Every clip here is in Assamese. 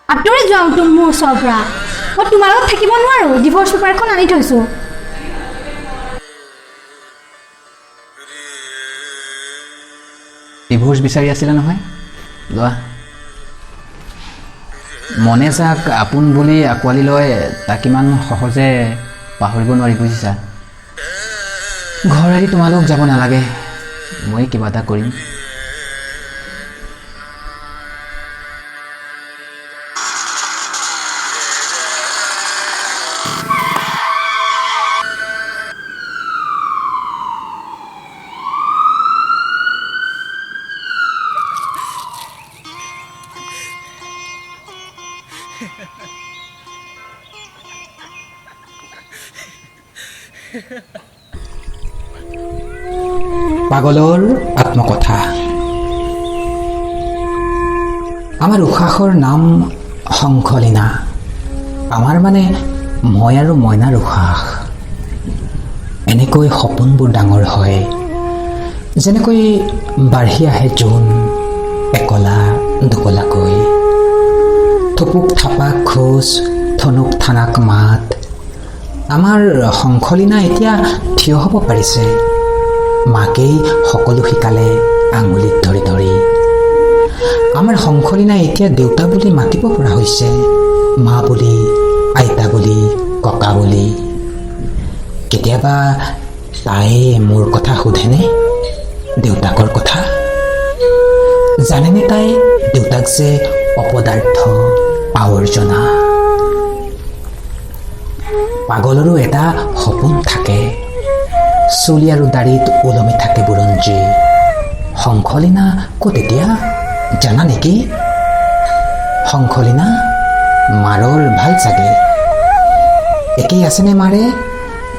আঁতৰি যোৱা মোৰ ওচৰৰ পৰা মই তোমাৰ লগত থাকিব নোৱাৰো ডিভোৰ্স পেপাৰখন আনি থৈছো ডিভোৰ্স বিচাৰি আছিলা নহয় লোৱা মনে যাক আপোন বুলি আঁকোৱালি লয় তাক ইমান সহজে পাহৰিব নোৱাৰি বুজিছা ঘৰ এৰি তোমালোক যাব নালাগে মই কিবা এটা কৰিম পাগলৰ আত্মকথা আমাৰ উশাহৰ নাম শংখলীনা আমাৰ মানে মই আৰু মইনাৰ উশাহ এনেকৈ সপোনবোৰ ডাঙৰ হয় যেনেকৈ বাঢ়ি আহে জোন একলা দুকলাকৈ থপুক থাপাক খোজ থনুক থানাক মাত আমাৰ শংখলীনা এতিয়া থিয় হ'ব পাৰিছে মাকেই সকলো শিকালে আঙুলিত ধৰি ধৰি আমাৰ শংখলীনা এতিয়া দেউতা বুলি মাতিব পৰা হৈছে মা বুলি আইতা বুলি ককা বুলি কেতিয়াবা তাই মোৰ কথা সোধেনে দেউতাকৰ কথা জানেনে তাই দেউতাক যে অপদাৰ্থ আৱৰ্জনা পাগলৰো এটা সপোন থাকে চুলি আৰু দাড়িত ওলমি থাকে বুৰঞ্জী শংখলীনা ক'ত এতিয়া জানা নেকি শংখলীনা মাৰৰ ভাল চাগে একেই আছেনে মাৰে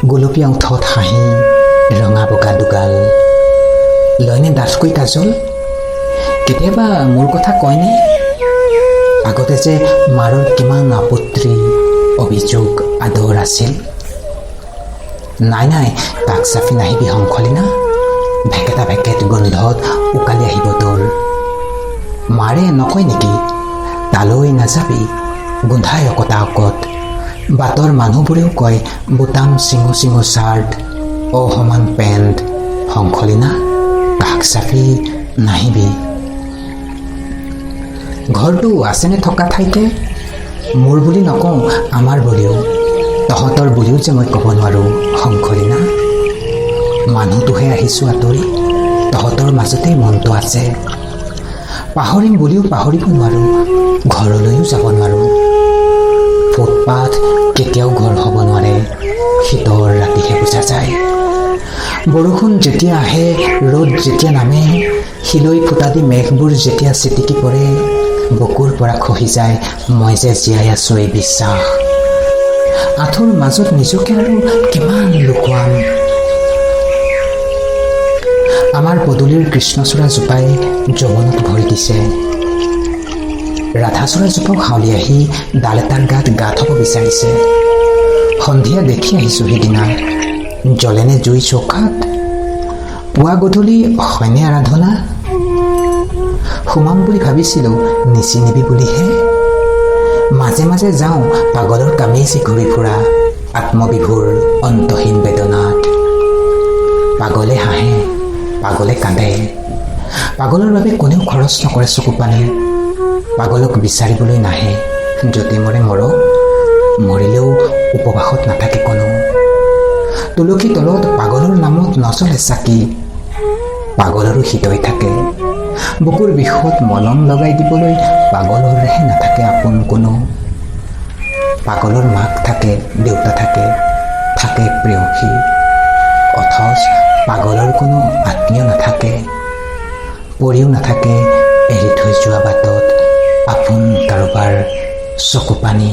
গোলপীয়া ওঠত হাঁহি ৰঙা বগা দুগাল লয়নে ডাঠকৈ কাজল কেতিয়াবা মোৰ কথা কয়নে আগতে যে মাৰৰ কিমান আপত্তি অভিযোগ আদৰ আছিল নাই নাই তাক চাফি নাহিবি শংখলীনা ভেকেটা ভেকেট গোন্ধত উকালি আহিব তোৰ মাৰে নকয় নেকি তালৈ নাযাবি গোন্ধাই অকতা অকত বাটৰ মানুহবোৰেও কয় বুটাম চিঙো চিঙো চাৰ্ট অসমান পেণ্ট শংখলীনা তাক চাফি নাহিবি ঘৰটো আছেনে থকা ঠাইতে মোৰ বুলি নকওঁ আমাৰ বুলিও তহঁতৰ বুলিও যে মই ক'ব নোৱাৰোঁ শংখলীনা মানুহটোহে আহিছোঁ আঁতৰি তহঁতৰ মাজতেই মনটো আছে পাহৰিম বুলিও পাহৰিব নোৱাৰোঁ ঘৰলৈও যাব নোৱাৰোঁ ফুটপাথ কেতিয়াও ঘৰ হ'ব নোৱাৰে শীতৰ ৰাতিহে বুজা যায় বৰষুণ যেতিয়া আহে ৰ'দ যেতিয়া নামে শিলৈ ফুটা দি মেঘবোৰ যেতিয়া চিটিকি পৰে বুকুৰ পৰা খহি যায় মই যে জীয়াই আছোঁ এই বিশ্বাস আঁঠুৰ মাজত নিজকে আৰু কিমান লুকুৱাম আমাৰ পদূলিৰ কৃষ্ণচূড়া জোপাই যৌৱনত ভৰি দিছে ৰাধাচূড়া জোপাও হাউলি আহি ডাল এটাৰ গাত হ'ব বিচাৰিছে সন্ধিয়া দেখি আহিছোঁ সিদিনা জ্বলেনে জুই চৌকাত পুৱা গধূলি হয়নে আৰাধনা সোমাম বুলি ভাবিছিলোঁ নিচিনিবি বুলিহে মাজে মাজে যাওঁ পাগলৰ কামেজি ঘূৰি ফুৰা আত্মবিভোৰ অন্তহীন বেদনাত পাগলে হাঁহে পাগলে কান্দে পাগলৰ বাবে কোনেও খৰচ নকৰে চকু পানী পাগলক বিচাৰিবলৈ নাহে য'তে মৰে মৰক মৰিলেও উপবাসত নাথাকে কোনো তুলসী তলত পাগলৰ নামত নচলে চাকি পাগলৰো হৃদয় থাকে বুকুৰ বিষত মলম লগাই দিবলৈ পাগলৰহে নাথাকে আপোন কোনো পাগলৰ মাক থাকে দেউতা থাকে থাকে প্ৰেয়সী অথচ পাগলৰ কোনো আত্মীয় নাথাকে পৰিও নাথাকে এৰি থৈ যোৱা বাটত আপোন কাৰোবাৰ চকু পানী